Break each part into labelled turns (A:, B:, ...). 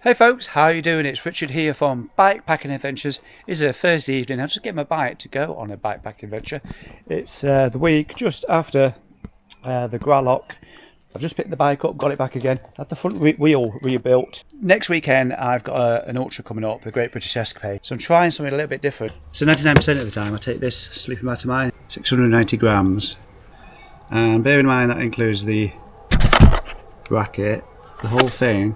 A: Hey folks, how are you doing? It's Richard here from Bikepacking Adventures. It's a Thursday evening. I'm just getting my bike to go on a bikepacking adventure. It's the week just after the Gralock. I've just picked the bike up, got it back again, had the front wheel rebuilt. Next weekend I've got an ultra coming up, the Great British Escapade. So I'm trying something a little bit different. So 99% of the time I take this sleeping bag of mine, 690 grams. And bear in mind that includes the bracket, the whole thing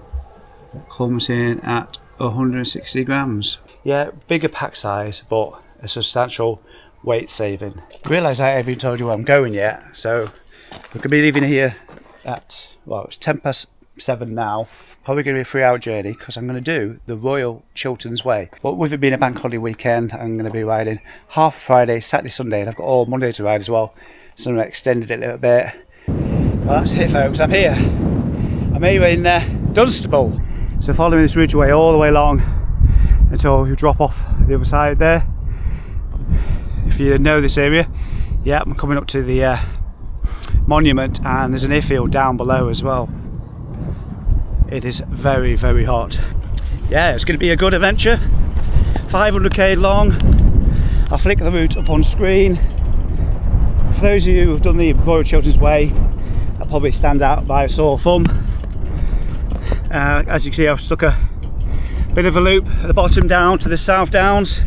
A: comes in at 160 grams. Yeah, bigger pack size, but a substantial weight saving. Realise I haven't even told you where I'm going yet, so we're going to be leaving here at, well, it's 7:10 now. Probably going to be a 3-hour journey because I'm going to do the Royal Chilterns Way. But with it being a bank holiday weekend, I'm going to be riding half Friday, Saturday, Sunday, and I've got all Monday to ride as well. So I'm extended it a little bit. Well, that's it folks, I'm here. I'm here in Dunstable. So following this ridgeway all the way along until you drop off the other side there. If you know this area, yeah, I'm coming up to the monument, and there's an airfield down below as well. It is very, very hot. Yeah, it's going to be a good adventure. 500k long. I'll flick the route up on screen. For those of you who've done the Royal Chilterns Way, that probably stands out by a sore thumb. As you can see, I've stuck a bit of a loop at the bottom down to the South Downs.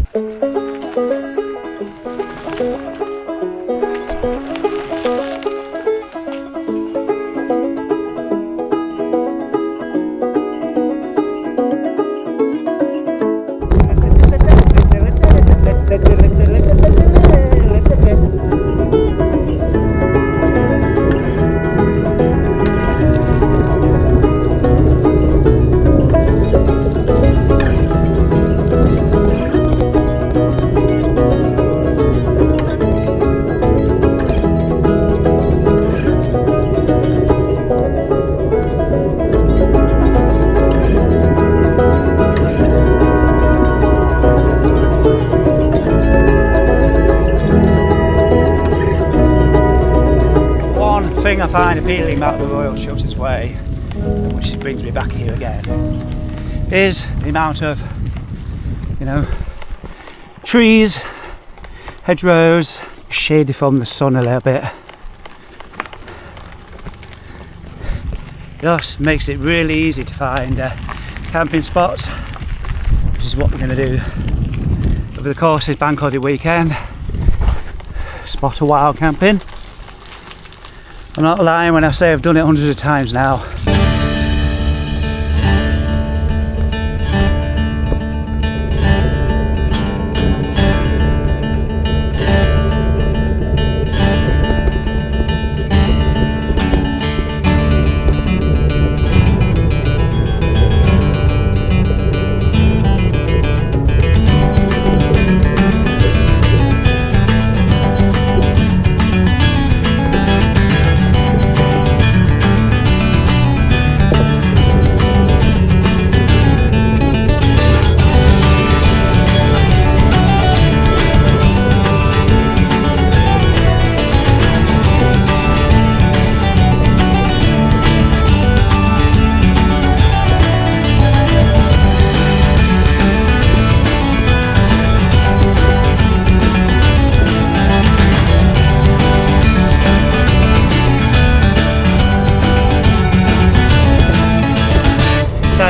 A: I find appealing about the Royal Chilterns Way, which brings me back here again, is the amount of, trees, hedgerows, shaded from the sun a little bit. Just makes it really easy to find camping spots, which is what we're going to do over the course of this bank holiday weekend. Spot a wild camping. I'm not lying when I say I've done it hundreds of times now.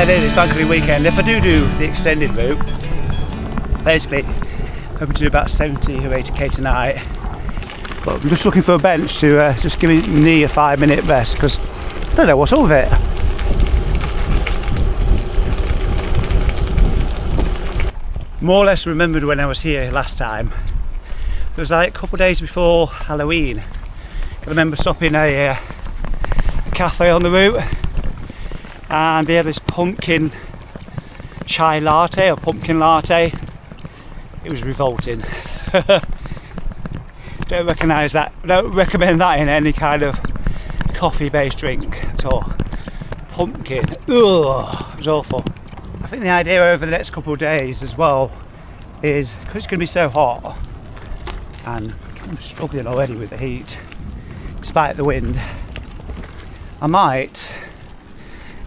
A: This bank holiday weekend, if I do the extended route, basically hoping to do about 70 or 80k tonight, but I'm just looking for a bench to just give me knee a 5-minute rest because I don't know what's up with it. More or less remembered when I was here last time. It was like a couple of days before Halloween. I remember stopping a cafe on the route, and they had this pumpkin chai latte or pumpkin latte. It was revolting. Don't recognise that. Don't recommend that in any kind of coffee-based drink at all. Pumpkin. Ugh, it was awful. I think the idea over the next couple of days as well is, because it's going to be so hot, and I'm struggling already with the heat, despite the wind, I might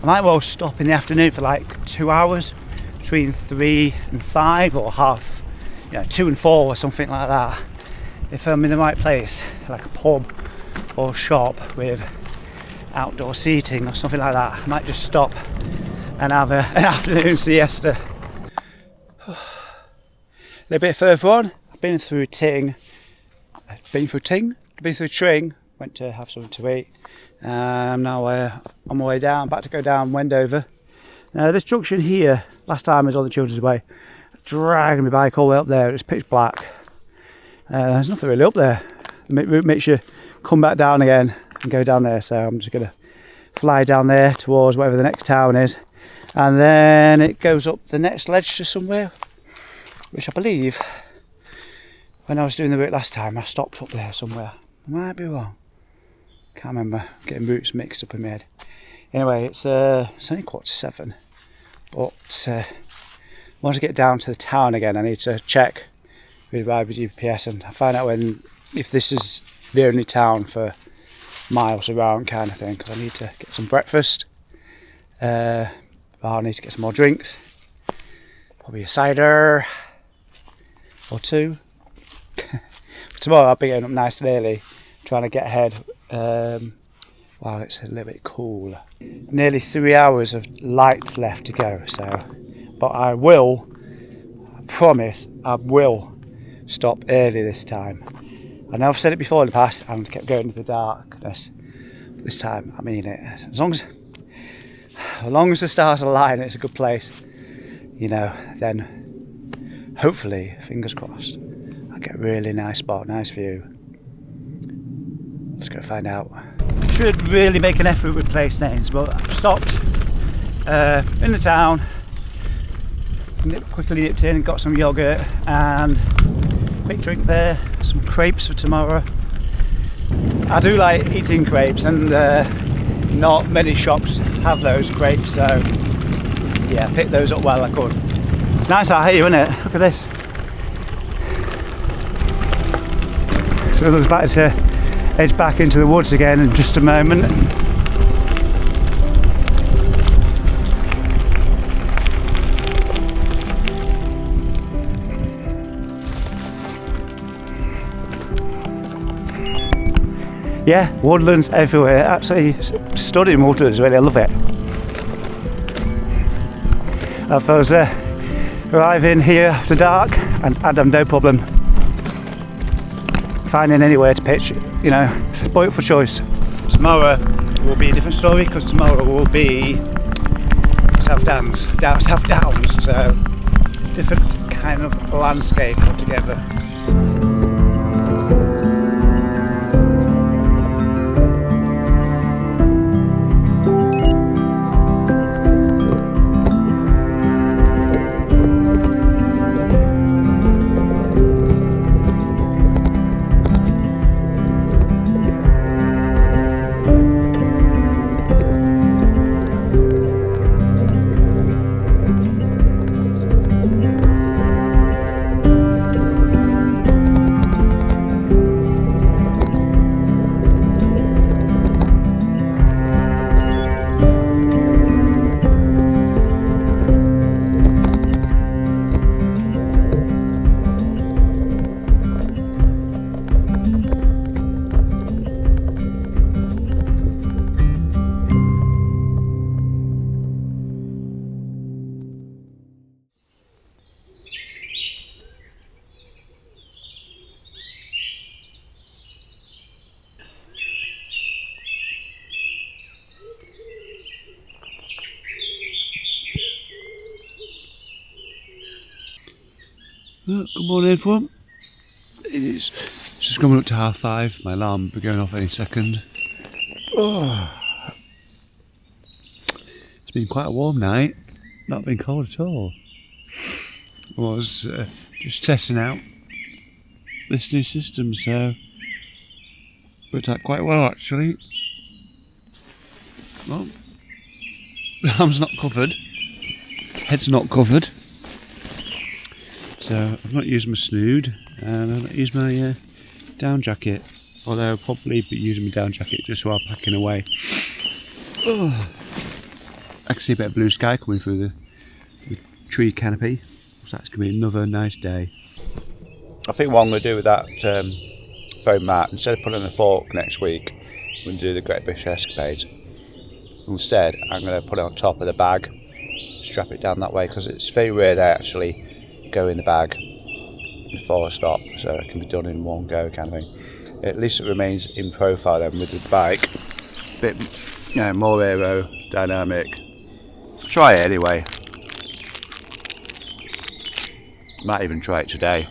A: I might well stop in the afternoon for like 2 hours, between 3 and 5 or half, 2 and 4 or something like that. If I'm in the right place, like a pub or shop with outdoor seating or something like that, I might just stop and have an afternoon siesta. A little bit further on, I've been through Tring, went to have something to eat. Now on my way down, back to go down Wendover. Now this junction here, last time I was on the Chilterns Way, dragging my bike all the way up there. It's pitch black. There's nothing really up there. The route makes you come back down again and go down there. So I'm just going to fly down there towards whatever the next town is, and then it goes up the next ledge to somewhere, which I believe, when I was doing the route last time, I stopped up there somewhere. I might be wrong. Can't remember. Getting routes mixed up in my head. Anyway, it's only 7:15, but once I get down to the town again, I need to check with GPS and find out if this is the only town for miles around, kind of thing. Because I need to get some breakfast. I need to get some more drinks. Probably a cider or two. Tomorrow I'll be getting up nice and early, trying to get ahead while it's a little bit cool. Nearly 3 hours of light left to go, but I promise I will stop early this time. I know I've said it before in the past and kept going to the darkness, but this time I mean it. As long as the stars align, it's a good place, then hopefully, fingers crossed, I'll get a really nice spot, nice view. Let's go find out. Should really make an effort with place names, but I've stopped in the town, quickly nipped in and got some yogurt and quick drink there, some crepes for tomorrow. I do like eating crepes, and not many shops have those crepes, so yeah, pick those up while I could. It's nice out here, isn't it? Look at this. So it looks back to edge back into the woods again in just a moment. Yeah, woodlands everywhere, absolutely stunning woodlands, really, I love it. If I was arriving here after dark, and I'd have no problem finding anywhere to pitch, spoilt for choice. Tomorrow will be a different story, because tomorrow will be South Downs, so different kind of landscape altogether.
B: Good morning, everyone. It's just coming up to 5:30. My alarm will be going off any second. It's been quite a warm night, not been cold at all. I was just testing out this new system, so worked out quite well actually. Well, the arm's not covered, head's not covered. So I've not used my snood, and I've not used my down jacket, although I'll probably be using my down jacket just while packing away. I can see a bit of blue sky coming through the tree canopy. So that's going to be another nice day.
A: I think what I'm going to do with that foam mat, instead of putting on a fork next week, I'm going to do the Great British Escapades. Instead, I'm going to put it on top of the bag, strap it down that way, because it's very rare they actually go in the bag before I stop, so it can be done in one go kind of thing. At least it remains in profile then with the bike. A bit more aerodynamic. Try it anyway. Might even try it today.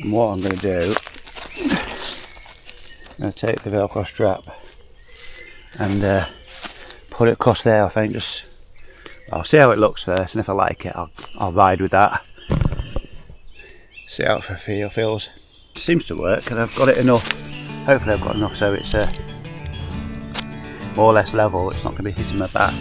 A: And what I'm going to do, I'm going to take the Velcro strap and put it across there. I think I'll see how it looks first, and if I like it, I'll ride with that. See how it feels. Seems to work, and I've got it enough. Hopefully I've got enough so it's more or less level. It's not going to be hitting my back.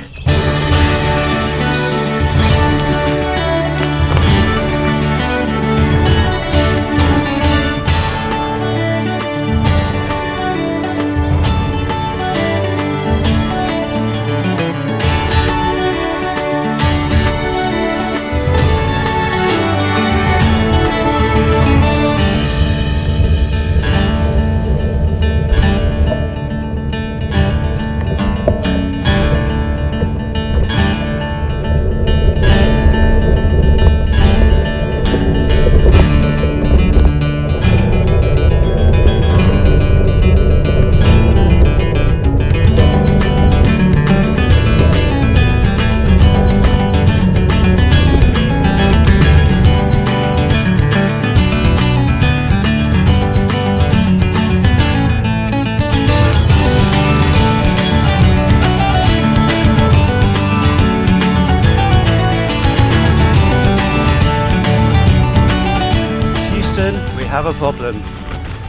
A: Have a problem.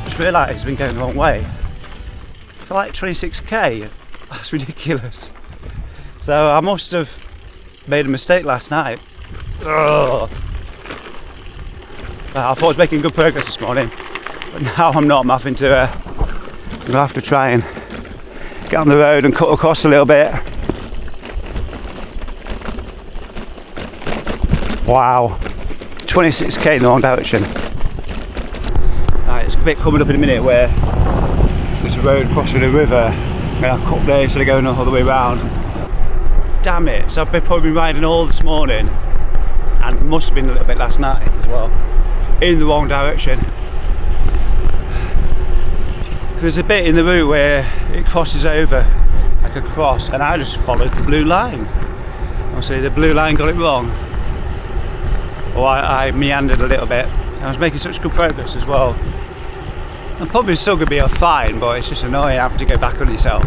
A: Just realised it's been going the wrong way for like 26k. That's ridiculous. So I must have made a mistake last night. Ugh. I thought I was making good progress this morning, but now I'm not. I'm having to try and get on the road and cut across a little bit. Wow, 26k in the wrong direction. It's a bit coming up in a minute where there's a road crossing a river, and I'll cut there instead of going all the way around. Damn it, so I've probably been riding all this morning, and must have been a little bit last night as well, in the wrong direction. There's a bit in the route where it crosses over like a cross, and I just followed the blue line. Obviously the blue line got it wrong, or I meandered a little bit. I was making such good progress as well. I'm probably still going to be fine, but it's just annoying having to go back on yourself.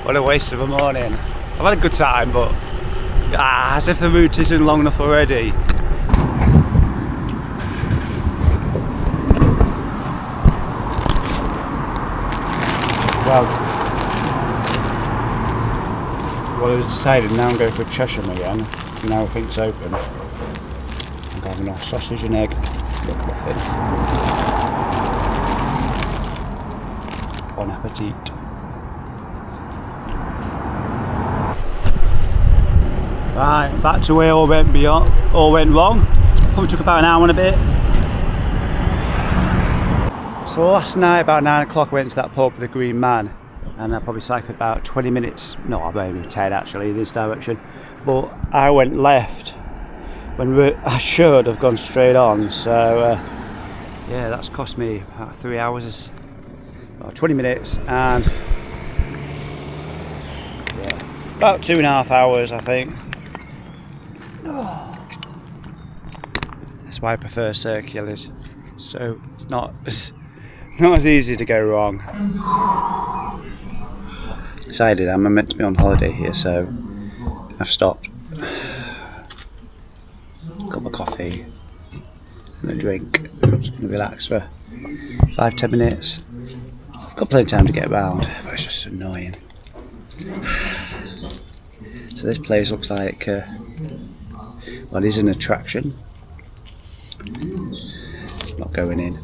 A: What a waste of a morning. I've had a good time, but as if the route isn't long enough already. Well, I've decided now I'm going for Cheshire again. Now everything's open. I'm having a sausage and egg McMuffin. Bon appetit. Right, back to where all went wrong. Probably took about an hour and a bit. So last night about 9 o'clock I went to that pub, the Green Man, and I probably cycled about 20 minutes, no, maybe 10 actually, this direction. But I went left when I should have gone straight on, so yeah, that's cost me about 3 hours, about 20 minutes, and yeah, about 2.5 hours I think. That's why I prefer circulars, so it's not as easy to go wrong. Decided I'm meant to be on holiday here, so I've stopped. Got my coffee and a drink. I'm just going to relax for 5-10 minutes. I've got plenty of time to get around, but it's just annoying. So this place looks like, well, it is an attraction. Not going in.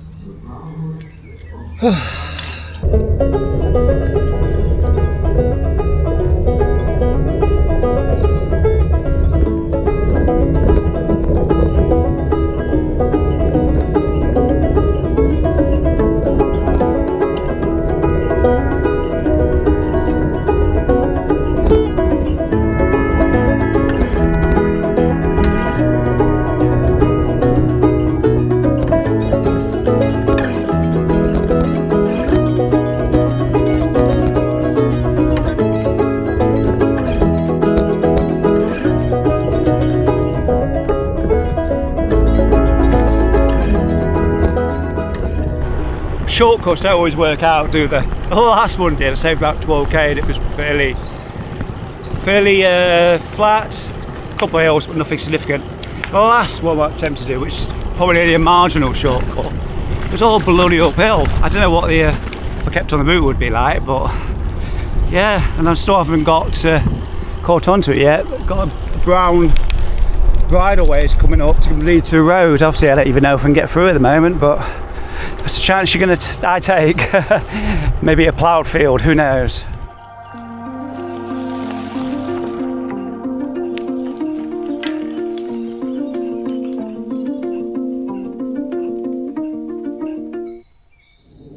A: Shortcuts don't always work out, do they? The last one did. I saved about 12k and it was fairly flat. A couple of hills, but nothing significant. The last one I attempted to do, which is probably only a marginal shortcut, it was all bloody uphill. I don't know what the if I kept on the route would be like, but yeah. And I still haven't got caught onto it yet. Got a brown bridleways coming up to lead to a road. Obviously, I don't even know if I can get through at the moment, but there's a chance you're going to I take. Maybe a ploughed field, who knows.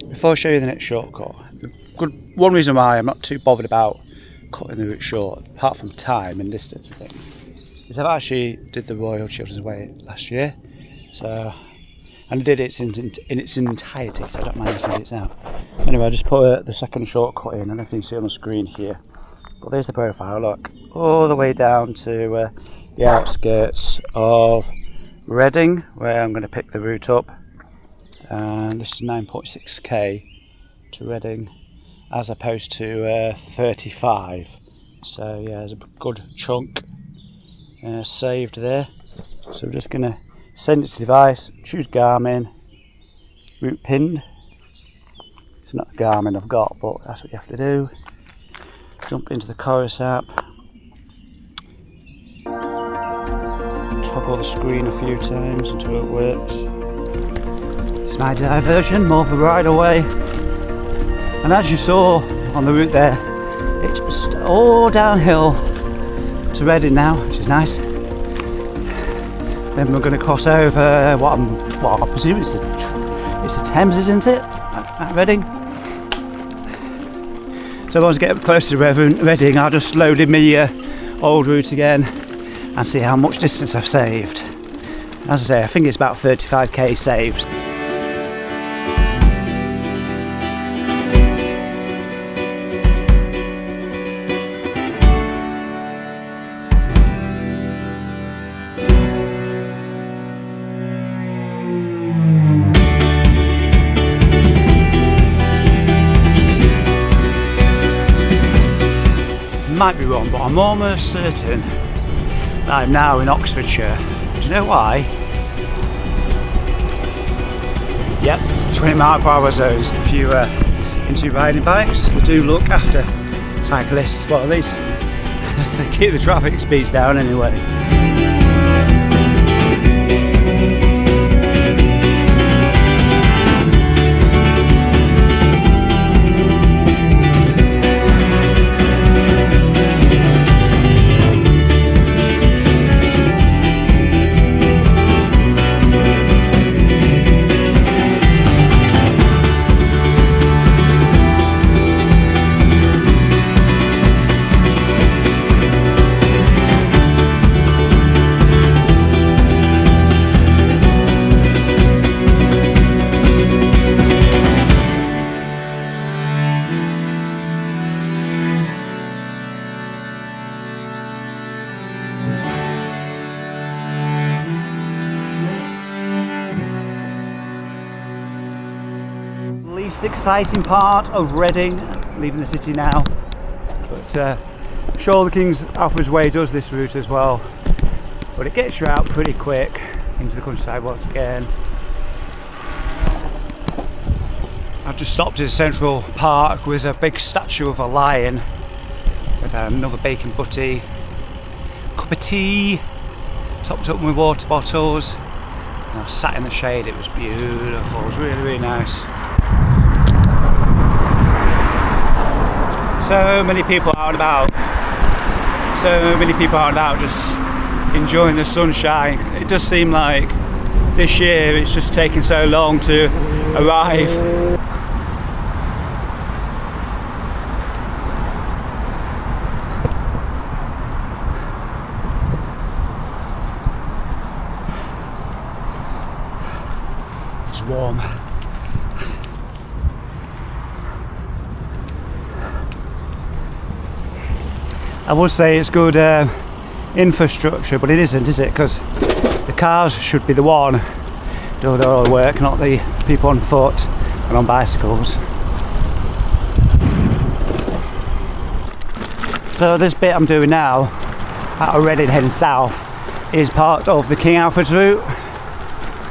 A: Before I show you the next shortcut, one reason why I'm not too bothered about cutting the route short, apart from time and distance and things, is I've actually did the Royal Chilterns Way last year, so. And I did it in its entirety, so I don't mind missing it out. Anyway, I just put the second shortcut in, and everything you see on the screen here. But there's the profile, look, all the way down to the outskirts of Reading, where I'm going to pick the route up. And this is 9.6k to Reading, as opposed to 35. So yeah, there's a good chunk saved there. So we're just going to send it to the device, choose Garmin, route pinned. It's not the Garmin I've got, but that's what you have to do. Jump into the Chorus app, toggle the screen a few times until it works. It's my diversion, more of a ride away. And as you saw on the route there, it's just all downhill to Reading now, which is nice. Then we're going to cross over what I presume it's the Thames, isn't it? At Reading. So once I get closer to Reading, I'll just load in my old route again and see how much distance I've saved. As I say, I think it's about 35k saved. Might be wrong, but I'm almost certain that I'm now in Oxfordshire. Do you know why? Yep, 20-mile-per-hour zones. If you're into riding bikes, they do look after cyclists. Well, at least they keep the traffic speeds down anyway. Least exciting part of Reading, leaving the city now, but I'm sure the King's Alfred's Way does this route as well, but it gets you out pretty quick into the countryside once again. I've just stopped at Central Park with a big statue of a lion with another bacon butty, cup of tea, topped up with water bottles, and I was sat in the shade. It was beautiful, it was really, really nice. So many people out and about, just enjoying the sunshine. It does seem like this year it's just taking so long to arrive. It's warm. I would say it's good infrastructure, but it isn't, is it? Because the cars should be the one doing all the work, not the people on foot and on bicycles. So this bit I'm doing now, out of Reading heading south, is part of the King Alfred's route.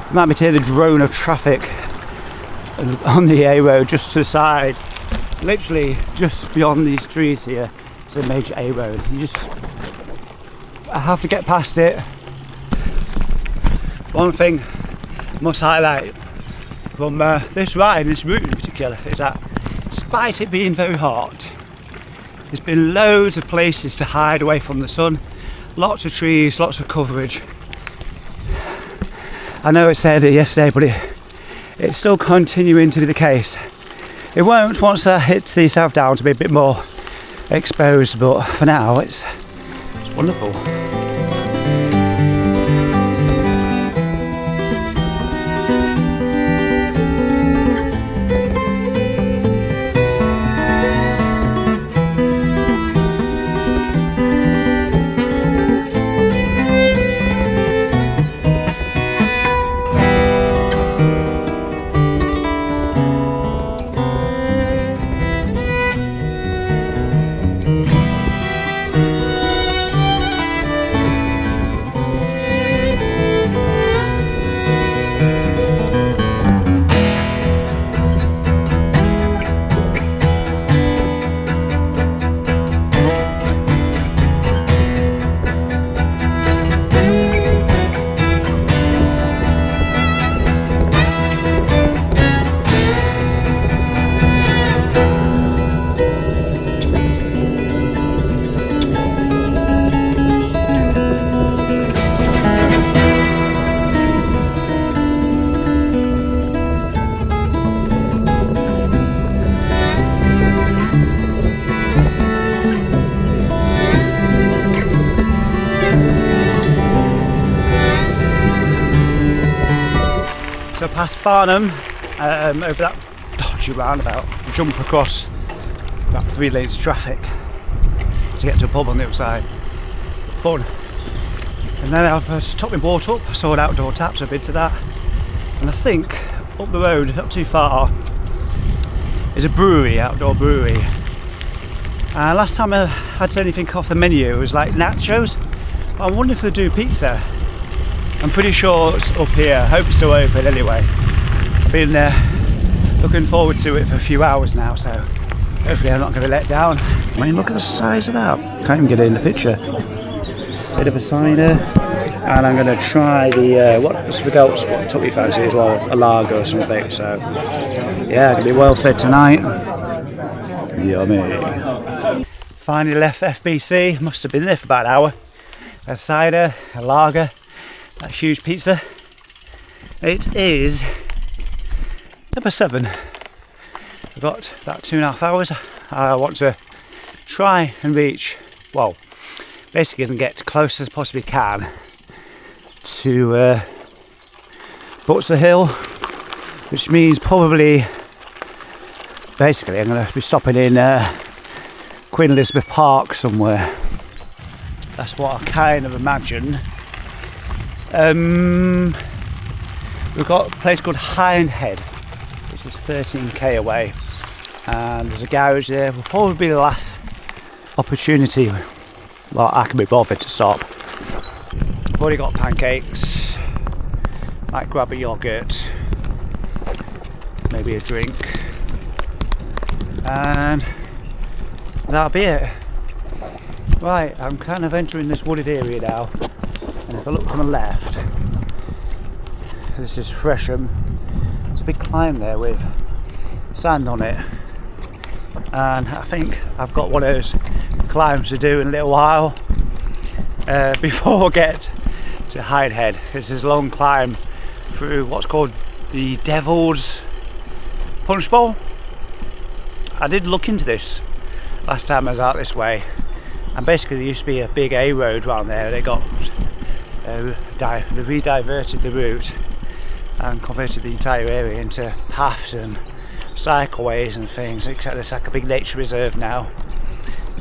A: You might be to hear the drone of traffic on the A road just to the side. Literally just beyond these trees here is a major A road. I have to get past it. One thing I must highlight from this ride, this route in particular, is that despite it being very hot, there's been loads of places to hide away from the sun. Lots of trees, lots of coverage. I know it said it yesterday, but it's still continuing to be the case. It won't once I hit the South Downs to be a bit more exposed, but for now it's wonderful. So past Farnham, over that dodgy roundabout, jump across about 3 lanes of traffic to get to a pub on the other side. Fun. And then I've just topped my boat up, I saw an outdoor tap, so I've been to that. And I think up the road, not too far, is a brewery, outdoor brewery. Last time I had anything off the menu, it was like nachos. I wonder if they do pizza. I'm pretty sure it's up here. I hope it's still open anyway. I've been looking forward to it for a few hours now, so hopefully I'm not going to be let down. I mean, look at the size of that. Can't even get it in the picture. Bit of a cider, and I'm going to try the what's the goats? What took me fancy as well? A lager or something. So yeah, going to be well fed tonight. Yummy. Finally left FBC. Must have been there for about an hour. A cider, a lager. That huge pizza. It is number 7. I've got about 2.5 hours. I want to try and reach, well, basically and get as close as possibly can to Butcher Hill, which means probably, basically I'm going to be stopping in Queen Elizabeth Park somewhere. That's what I kind of imagine. We've got a place called Hindhead, which is 13k away, and there's a garage there. Will probably be the last opportunity, well, I can be bothered to stop. I've already got pancakes, might grab a yoghurt, maybe a drink, and that'll be it. Right, I'm kind of entering this wooded area now, and if I look to my left, this is Fresham. There's a big climb there with sand on it, and I think I've got one of those climbs to do in a little while before I get to Hindhead. This is a long climb through what's called the Devil's Punch Bowl. I did look into this last time I was out this way, and basically there used to be a big A road around there. They got they re-diverted the route and converted the entire area into paths and cycleways and things, except it's like a big nature reserve now.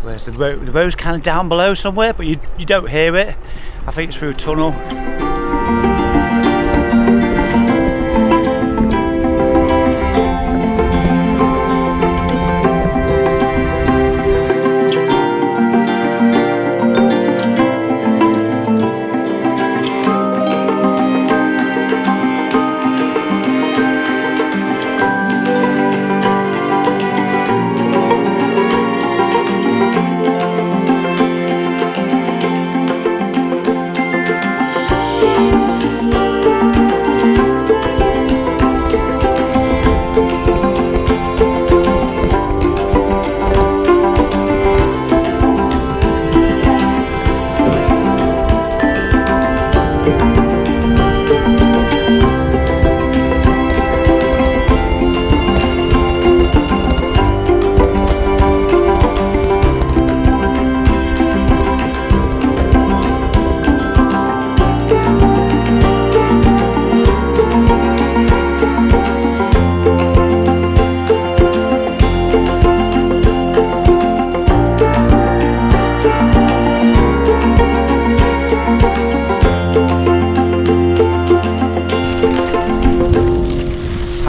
A: Whereas the road's kind of down below somewhere, but you don't hear it. I think it's through a tunnel.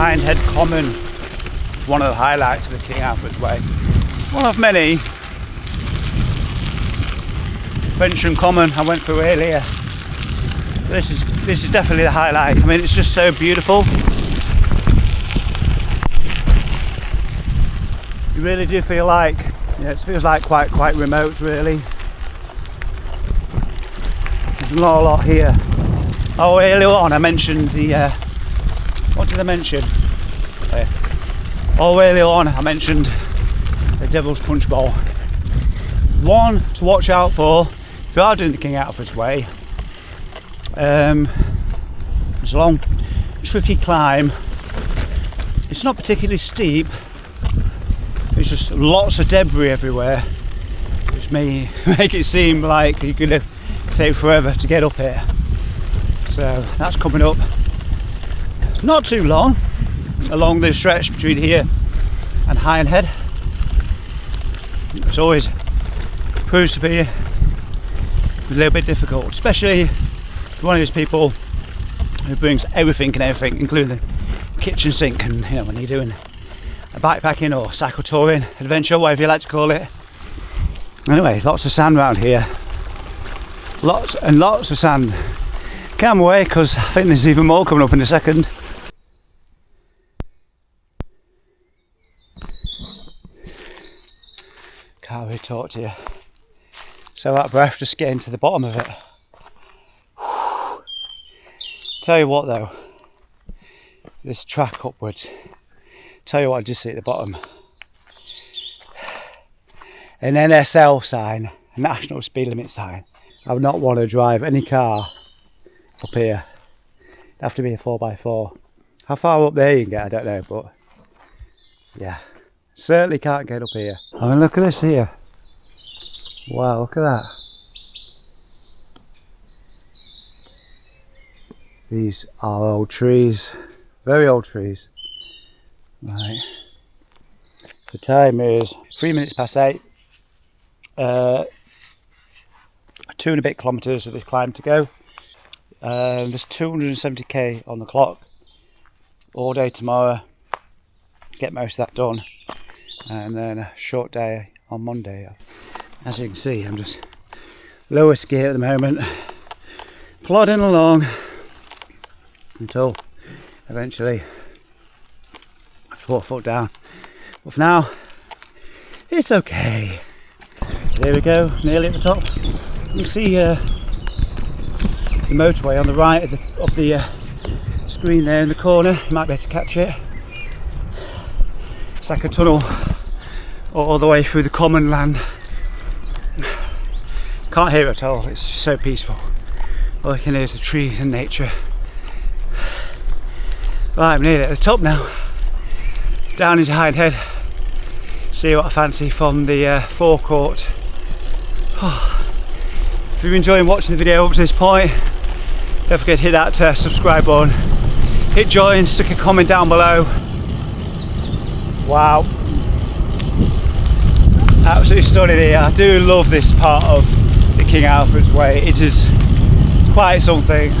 A: Hindhead Common is one of the highlights of the King Alfred's Way. One of many. Frensham Common I went through earlier. This is definitely the highlight. I mean, it's just so beautiful. You really do feel like, it feels like quite remote really. There's not a lot here. Oh, earlier on I mentioned the what did I mention? Earlier on I mentioned the Devil's Punch Bowl. One to watch out for if you are doing the King Alfred's Way. It's a long, tricky climb. It's not particularly steep. It's just lots of debris everywhere, which may make it seem like you're going to take forever to get up here. So that's coming up not too long along the stretch between here and Hindhead. It's always proves to be a little bit difficult, especially if you're one of those people who brings everything, including the kitchen sink, and when you're doing a bikepacking or cycle touring adventure, whatever you like to call it. Anyway, lots of sand around here, lots and lots of sand. Come away, because I think there's even more coming up in a second. Can't really talk to you. So out of breath just getting to the bottom of it. Tell you what though, this track upwards, tell you what I just see at the bottom. An NSL sign, a national speed limit sign. I would not want to drive any car up here. It'd have to be a 4x4. How far up there you can get, I don't know, but yeah, certainly can't get up here. I mean, look at this here. Wow, look at that. These are old trees, very old trees. Right. The time is 3 minutes past 8. 2 and a bit kilometres of this climb to go. There's 270k on the clock. All day tomorrow. Get most of that done. And then a short day on Monday. As you can see, I'm just lowest gear at the moment. Plodding along until eventually I have to put a foot down. But for now, it's okay. There we go, nearly at the top. You can see the motorway on the right of the screen there in the corner. You might be able to catch it. It's like a tunnel all the way through the common land. Can't hear it at all, it's just so peaceful. All you can hear is the trees and nature. Right, I'm nearly at the top now. Down into Hindhead. See what I fancy from the forecourt. Oh. If you've been enjoying watching the video up to this point, don't forget to hit that subscribe button. Hit join, stick a comment down below. Wow. Absolutely stunning here. I do love this part of the King Alfred's Way. It's quite something.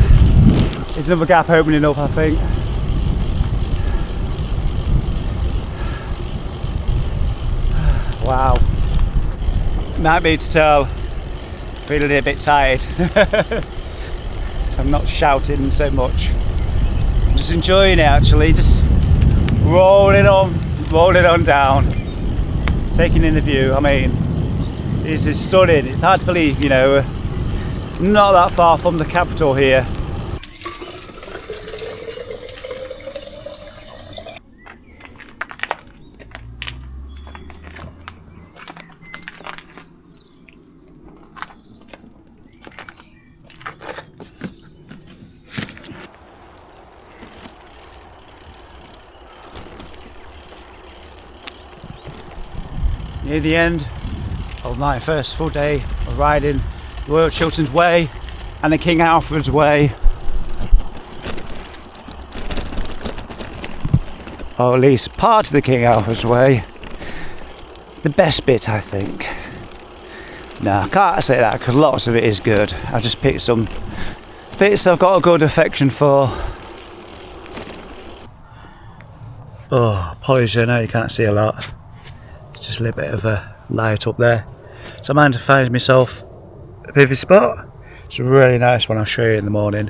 A: There's another gap opening up, I think. Wow. Might be to tell, feeling a bit tired. So I'm not shouting so much. I'm just enjoying it actually, just rolling on down, taking in the view. I mean, this is stunning. It's hard to believe, you know, not that far from the capital here. Near the end of my first full day of riding the Royal Chilterns Way and the King Alfred's Way, or at least part of the King Alfred's Way. The best bit, I think. No, I can't say that because lots of it is good. I just picked some bits I've got a good affection for. Oh, apologies, I know you can't see a lot. Just a little bit of a light up there. So I managed to find myself a bit of a spot. It's a really nice one, I'll show you in the morning.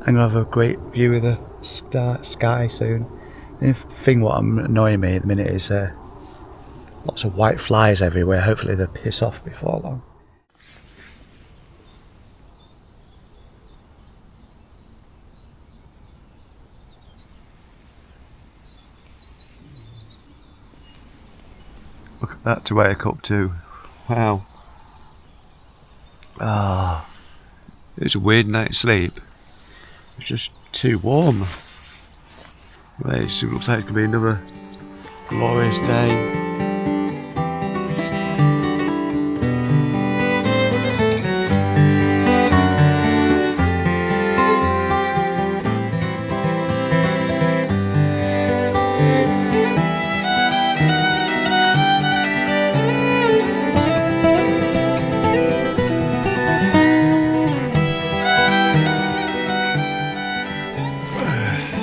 A: I'm going to have a great view of the sky soon. The thing what I'm annoying me at the minute is lots of white flies everywhere. Hopefully they'll piss off before long.
B: Look at that to wake up to. Wow. Ah, it was a weird night's sleep. It's just too warm. Right, so it looks like it's going to be another glorious day.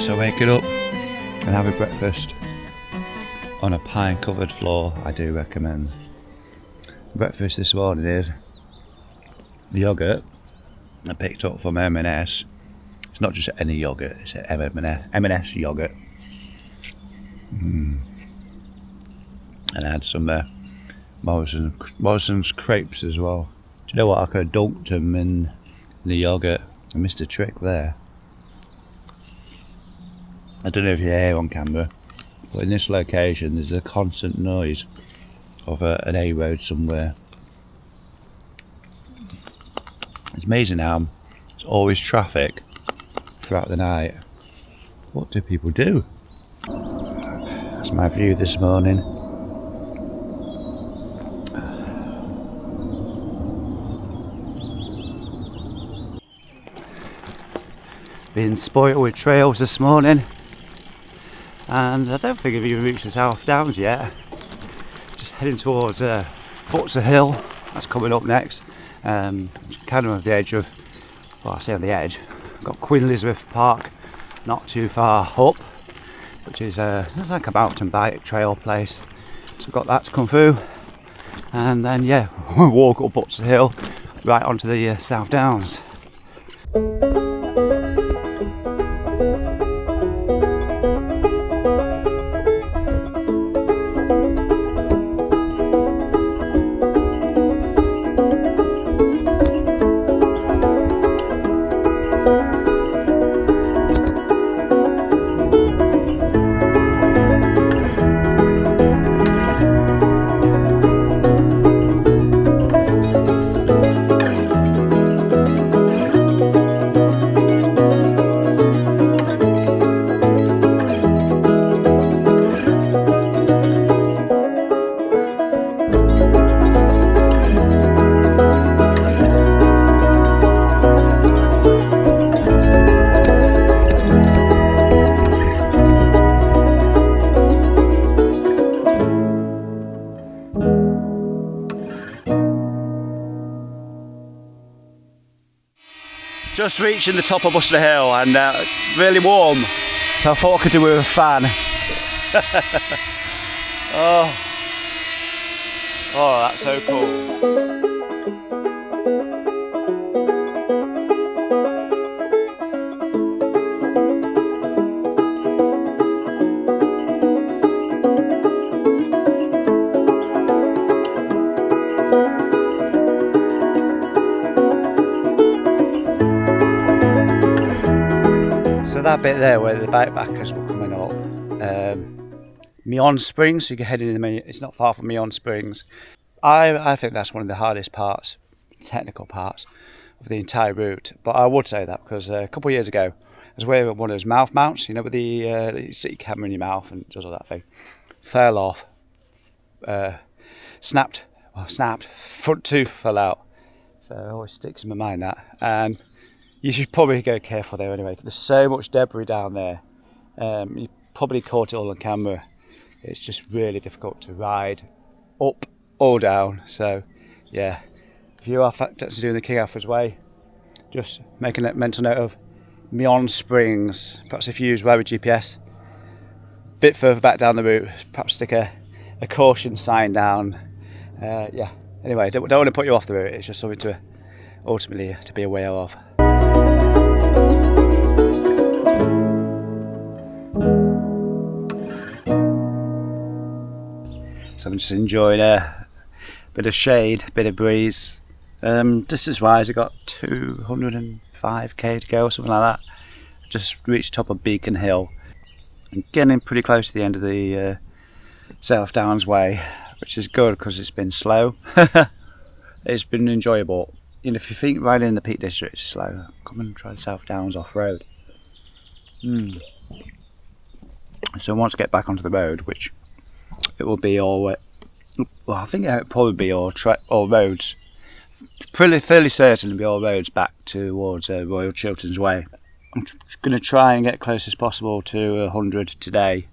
A: So waking up and having breakfast on a pine covered floor, I do recommend. Breakfast this morning is the yoghurt I picked up from M&S. It's not just any yoghurt, it's an M&S yoghurt. And I had some Morrison's crepes as well. Do you know what, I could have dunked them in the yoghurt. I missed a trick there. I don't know if you hear on camera, but in this location there's a constant noise of an A road somewhere. It's amazing how there's always traffic throughout the night. What do people do? That's my view this morning. Been spoiled with trails this morning. And I don't think I've even reached the South Downs yet. Just heading towards Butser Hill, that's coming up next. Kind of on the edge of, well, I say on the edge, I've got Queen Elizabeth Park not too far up, which is it's like a mountain bike trail place. So I've got that to come through, and then yeah, we'll walk up Butser Hill right onto the South Downs. just reaching the top of Buster Hill and really warm, so I thought I could do with a fan. Oh, that's so cool. So that bit there where the bikepackers were coming up, Meon Springs, so you can head in it's not far from Meon Springs. I think that's one of the hardest parts, technical parts of the entire route. But I would say that because a couple of years ago, I was wearing one of those mouth mounts, you know, with the you sit your camera in your mouth and does all that thing. Fell off, snapped, front tooth fell out. So it always sticks in my mind that. And you should probably go careful there anyway. There's so much debris down there. You probably caught it all on camera. It's just really difficult to ride up or down. So yeah, if you are fancy doing the King Alfred's Way, just making a mental note of Meon Springs. Perhaps if you use Royal GPS, a bit further back down the route, perhaps stick a caution sign down. Yeah. Anyway, don't want to put you off the route. It's just something to ultimately to be aware of. So I'm just enjoying a bit of shade, bit of breeze. Distance wise, I got 205k to go, something like that. Just reached top of Beacon Hill. I'm getting pretty close to the end of the South Downs Way, which is good because it's been slow. It's been enjoyable. You know, if you think riding in the Peak District is slow, come and try the South Downs off road. So once I get back onto the road, which it will be all, well, I think it'll probably be all roads. Fairly certain it'll be all roads back towards Royal Chilterns Way. I'm just going to try and get close as possible to 100 today,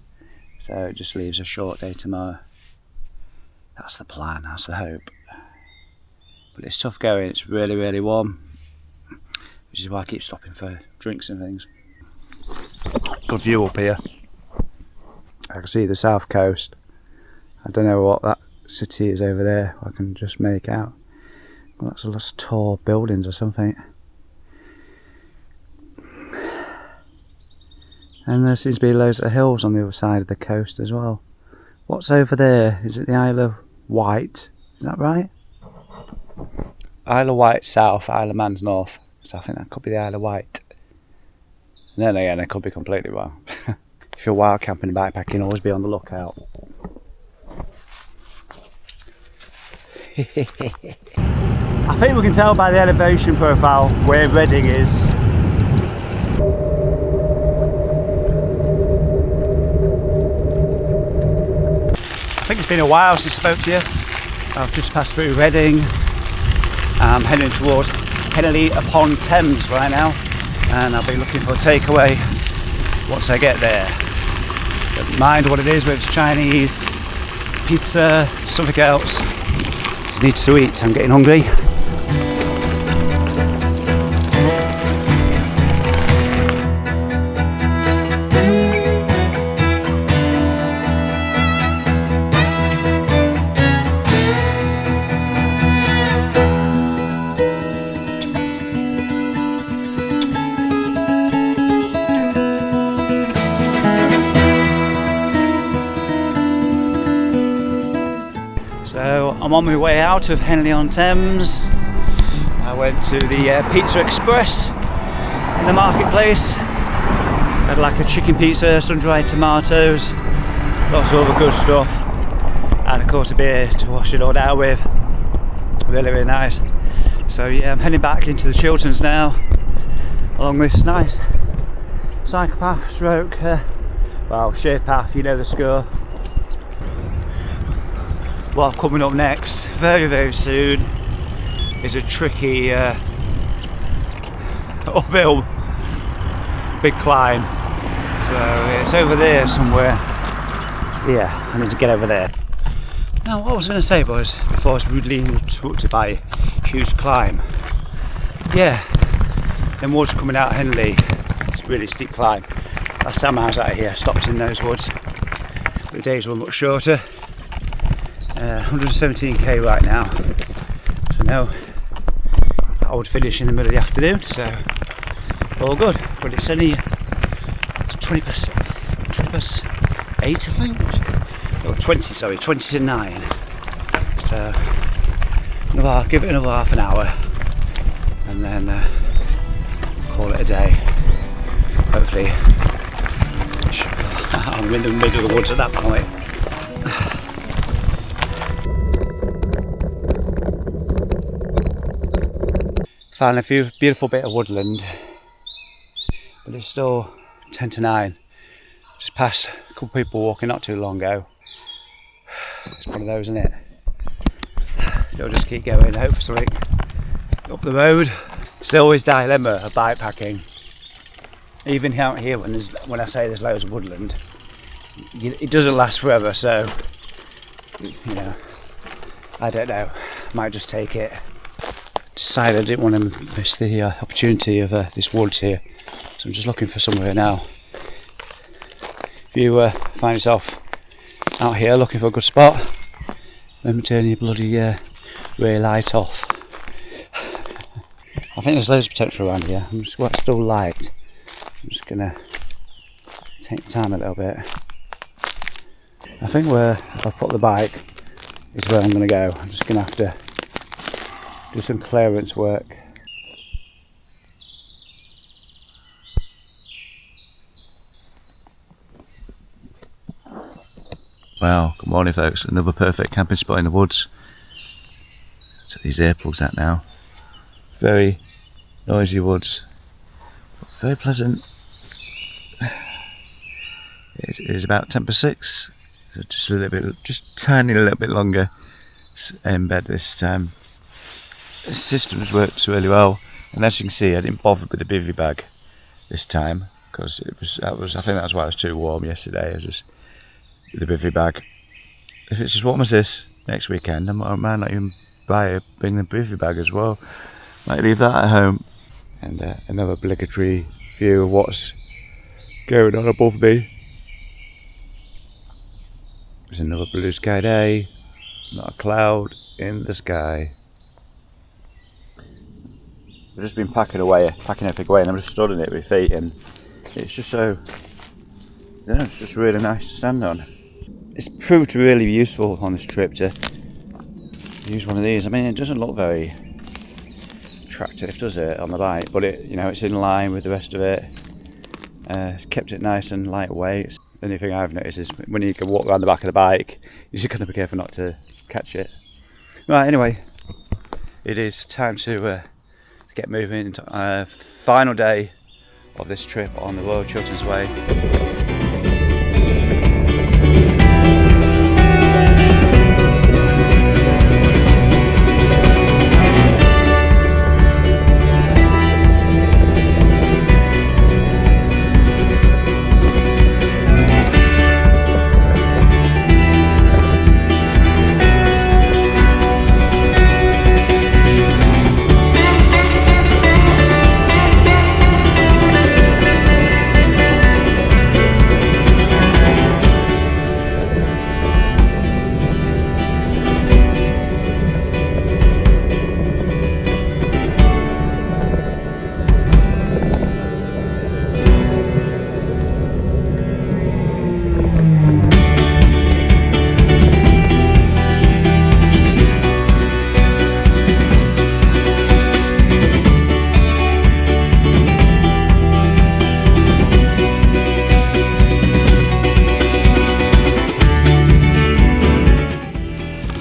A: so it just leaves a short day tomorrow. That's the plan, that's the hope. But it's tough going, it's really, really warm, which is why I keep stopping for drinks and things. Good view up here. I can see the south coast. I don't know what that city is over there, I can just make out. Well, that's a lot of tall buildings or something. And there seems to be loads of hills on the other side of the coast as well. What's over there? Is it the Isle of Wight? Is that right? Isle of Wight south, Isle of Man's north. So I think that could be the Isle of Wight. And then again, I could be completely wrong. If you're wild camping and bikepacking, always be on the lookout. I think we can tell by the elevation profile where Reading is. I think it's been a while since I spoke to you. I've just passed through Reading. I'm heading towards Hindhead upon Thames right now, and I'll be looking for a takeaway once I get there. Don't mind what it is, whether it's Chinese, pizza, something else. Just need to eat, I'm getting hungry. So I'm on my way out of Henley-on-Thames. I went to the Pizza Express in the marketplace. Had like a chicken pizza, sun-dried tomatoes, lots of other good stuff, and of course a beer to wash it all down with. Really, really nice. So yeah, I'm heading back into the Chilterns now, along this nice psychopath stroke, well, sheer path, you know the score. Well, coming up next, very, very soon, is a tricky uphill, big climb. So it's over there somewhere. Yeah, I need to get over there. Now, what I was going to say, boys, before I was rudely interrupted by a huge climb. Yeah, Then woods coming out of Hindhead. It's a really steep climb. Last time I was out here, I stopped in those woods. The days were much shorter. 117k right now. So now I would finish in the middle of the afternoon, so all good. But it's only 20 past 8, I think. Oh, 20 to 9. So give it another half an hour and then call it a day. Hopefully I'm in the middle of the woods at that point. Found a beautiful bit of woodland, but it's still 10 to 9. Just passed a couple of people walking not too long ago. It's one of those, isn't it? They'll just keep going, hope for something up the road. It's always a dilemma of bike packing. Even out here, when I say there's loads of woodland, it doesn't last forever. So, you know, I don't know. Might just take it. Decided I didn't want to miss the opportunity of this woods here, so I'm just looking for somewhere now. If you find yourself out here looking for a good spot, remember to turn your bloody rear light off. I think there's loads of potential around here. I'm just still light. I'm just gonna take time a little bit. I think where if I put the bike is where I'm gonna go. I'm just gonna have to do some clearance work.
B: Well, good morning folks, another perfect camping spot in the woods. So these earplugs out now. Very noisy woods, very pleasant. It is about 10 past 6, so just a little bit, just tiny little bit longer in bed this time. The systems worked really well, and as you can see I didn't bother with the bivvy bag this time because I think that's why it was too warm yesterday. I was just with the bivvy bag. If it's as warm as this next weekend, I might not even bring the bivvy bag as well. Might leave that at home. And another obligatory view of what's going on above me. There's another blue sky day, not a cloud in the sky. I've just been packing everything away, and I'm just stood in it with feet, and it's just so, yeah, it's just really nice to stand on. It's proved really useful on this trip to use one of these. I mean, it doesn't look very attractive, does it, on the bike? But it, you know, it's in line with the rest of it. It's kept it nice and lightweight. The only thing I've noticed is when you can walk around the back of the bike, you just got to be careful not to catch it. Right, anyway, it is time to get moving. Final day of this trip on the Royal Chilterns Way.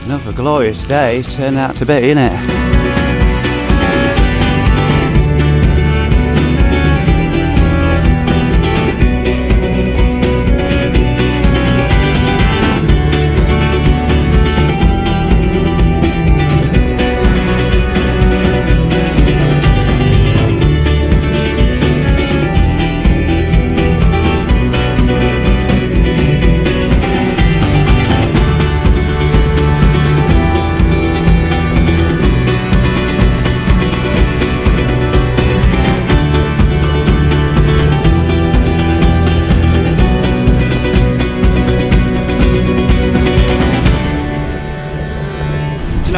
B: Another glorious day it's turned out to be, isn't it?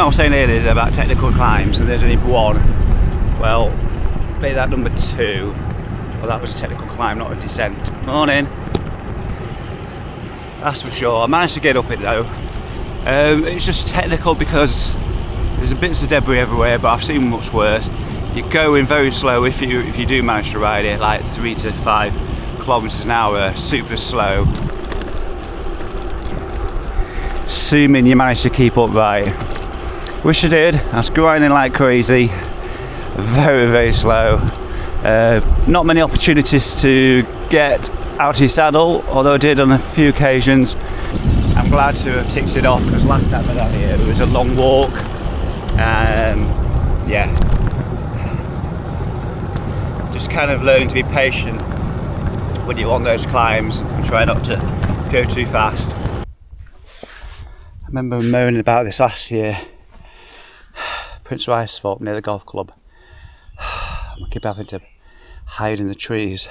A: was saying earlier about technical climbs, and there's only one. Well, maybe that number 2. Well, that was a technical climb, not a descent. Morning. That's for sure. I managed to get up it though. It's just technical because there's bits of debris everywhere, but I've seen much worse. You're going very slow if you do manage to ride it, like 3 to 5 kilometres an hour, super slow. Assuming you manage to keep up right. Wish I did. I was grinding like crazy. Very, very slow. Not many opportunities to get out of your saddle, although I did on a few occasions. I'm glad to have ticked it off because last time I was out here it was a long walk. Yeah. Just kind of learning to be patient when you're on those climbs and try not to go too fast. I remember moaning about this last year. Prince Rice Thorpe near the golf club. I keep having to hide in the trees.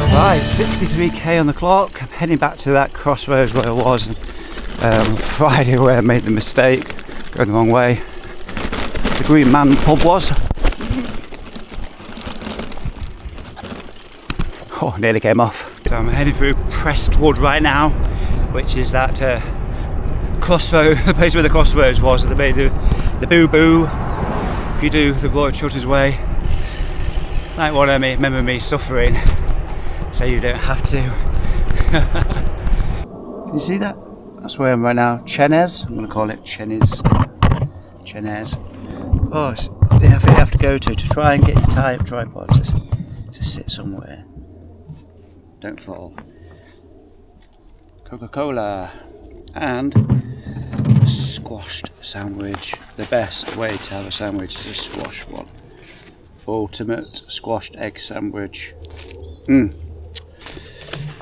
A: Right, 63k on the clock. I'm heading back to that crossroads where I was on Friday, where I made the mistake going the wrong way. The Green Man pub was. Oh, nearly came off. So I'm heading through Prestwood right now, which is that crossroad, the place where the crossroads was. They made the boo boo. If you do the Royal Chilterns Way, might want to remember me suffering, so you don't have to. Can you see that? That's where I am right now. Chenez. I'm going to call it Chenez. Chenez. Oh, it's the effort you have to go to try and get your tripod to sit somewhere. Don't fall. Coca-Cola and squashed sandwich. The best way to have a sandwich is a squash one. Ultimate squashed egg sandwich.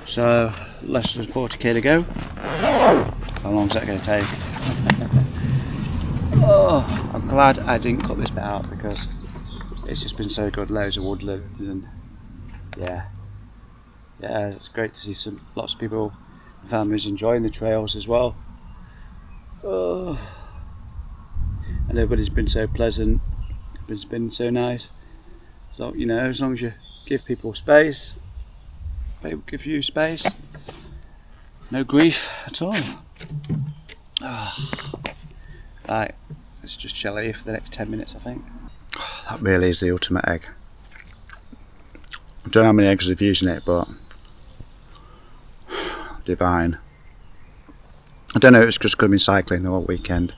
A: So less than 40k to go. How long is that going to take? Oh, I'm glad I didn't cut this bit out because it's just been so good. Loads of woodland and yeah, it's great to see lots of people and families enjoying the trails as well. Oh, and everybody's been so pleasant. It's been so nice. So as long as you give people space, they will give you space. No grief at all. Right, let's just chill here for the next 10 minutes, I think. That really is the ultimate egg. I don't know how many eggs I've used in it, but divine. I don't know if it's just because I've been cycling the whole weekend,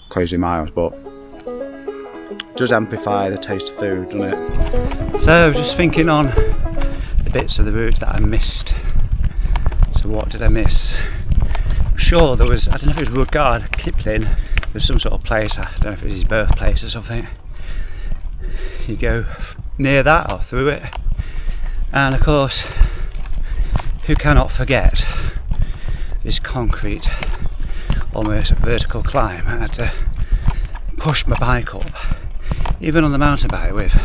A: crazy miles, but it does amplify the taste of food, doesn't it? So just thinking on the bits of the route that I missed. So what did I miss? I'm sure there was, I don't know if it was Rudyard Kipling, there's some sort of place, I don't know if it was his birthplace or something. You go near that or through it, and of course, who cannot forget this concrete, almost vertical climb. I had to push my bike up, even on the mountain bike with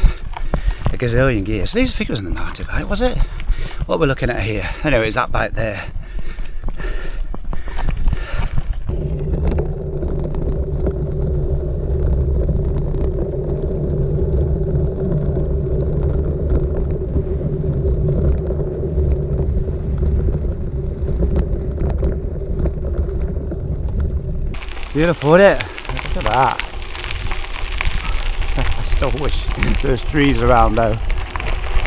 A: a gazillion gears. These figures on the mountain bike, was it? What we're looking at here? Anyway, it's that bike there. Beautiful, isn't it? Look at that. I still wish there was trees around though.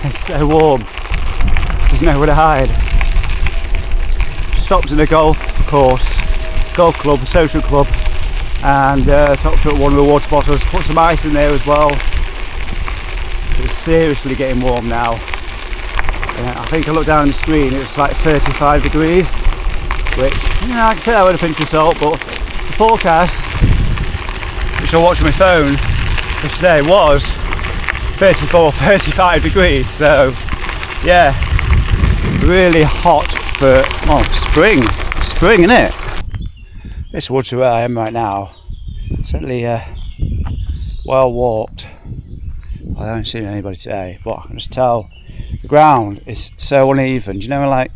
A: It's so warm. There's nowhere to hide. Stopped in a golf course, golf club, a social club, and topped up one of the water bottles, put some ice in there as well. It's seriously getting warm now. I think I looked down the screen, it was like 35 degrees, which, you know, I can say that with a pinch of salt, but the forecast, which I watched on my phone for today, was 34, 35 degrees, so yeah, really hot for, well, spring, innit? This woods where I am right now, certainly well walked. I haven't seen anybody today, but I can just tell the ground is so uneven. Do you know, like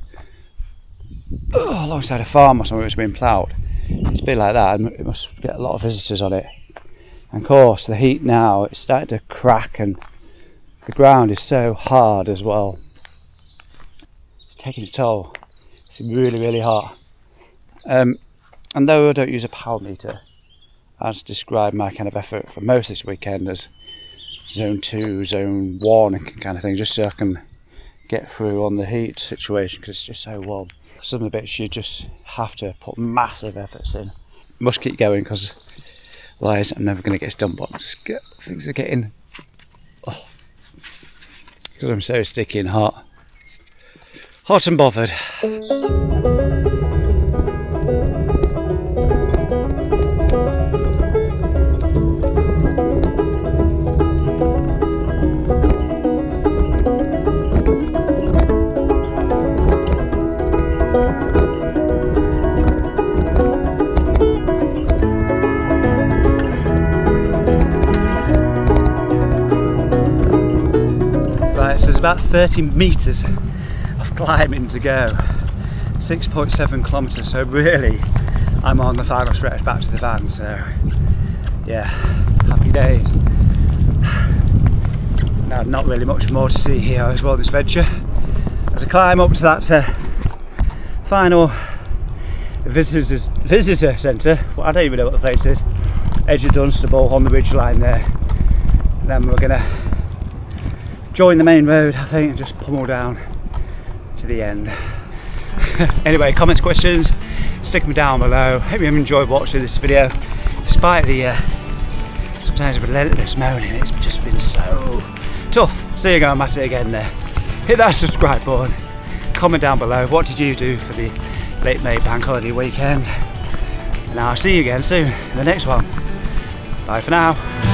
A: alongside a farm or something that's been ploughed, it's a bit like that, and it must get a lot of visitors on it. And of course, the heat now, it's starting to crack, and the ground is so hard as well. It's taking a toll. It's really, really hot. And though I don't use a power meter, I just describe my kind of effort for most this weekend as zone 2, zone 1 kind of thing, just so I can get through on the heat situation, because it's just so warm. Some of the bits you just have to put massive efforts in. Must keep going, because otherwise I'm never going to get this done, but things are getting, because I'm so sticky and hot and bothered. So there's about 30 metres of climbing to go, 6.7 kilometres, so really I'm on the final stretch back to the van, so yeah, happy days. Now, not really much more to see here as well this venture. As I climb up to that final visitor centre, well, I don't even know what the place is, edge of Dunstable on the ridge line there, and then we're going to join the main road, I think, and just pummel down to the end. Anyway, comments, questions, stick them down below. Hope you have enjoyed watching this video, despite the sometimes relentless moaning. It's just been so tough. See you going at it again there. Hit that subscribe button, comment down below, what did you do for the late May bank holiday weekend, and I'll see you again soon in the next one. Bye for now.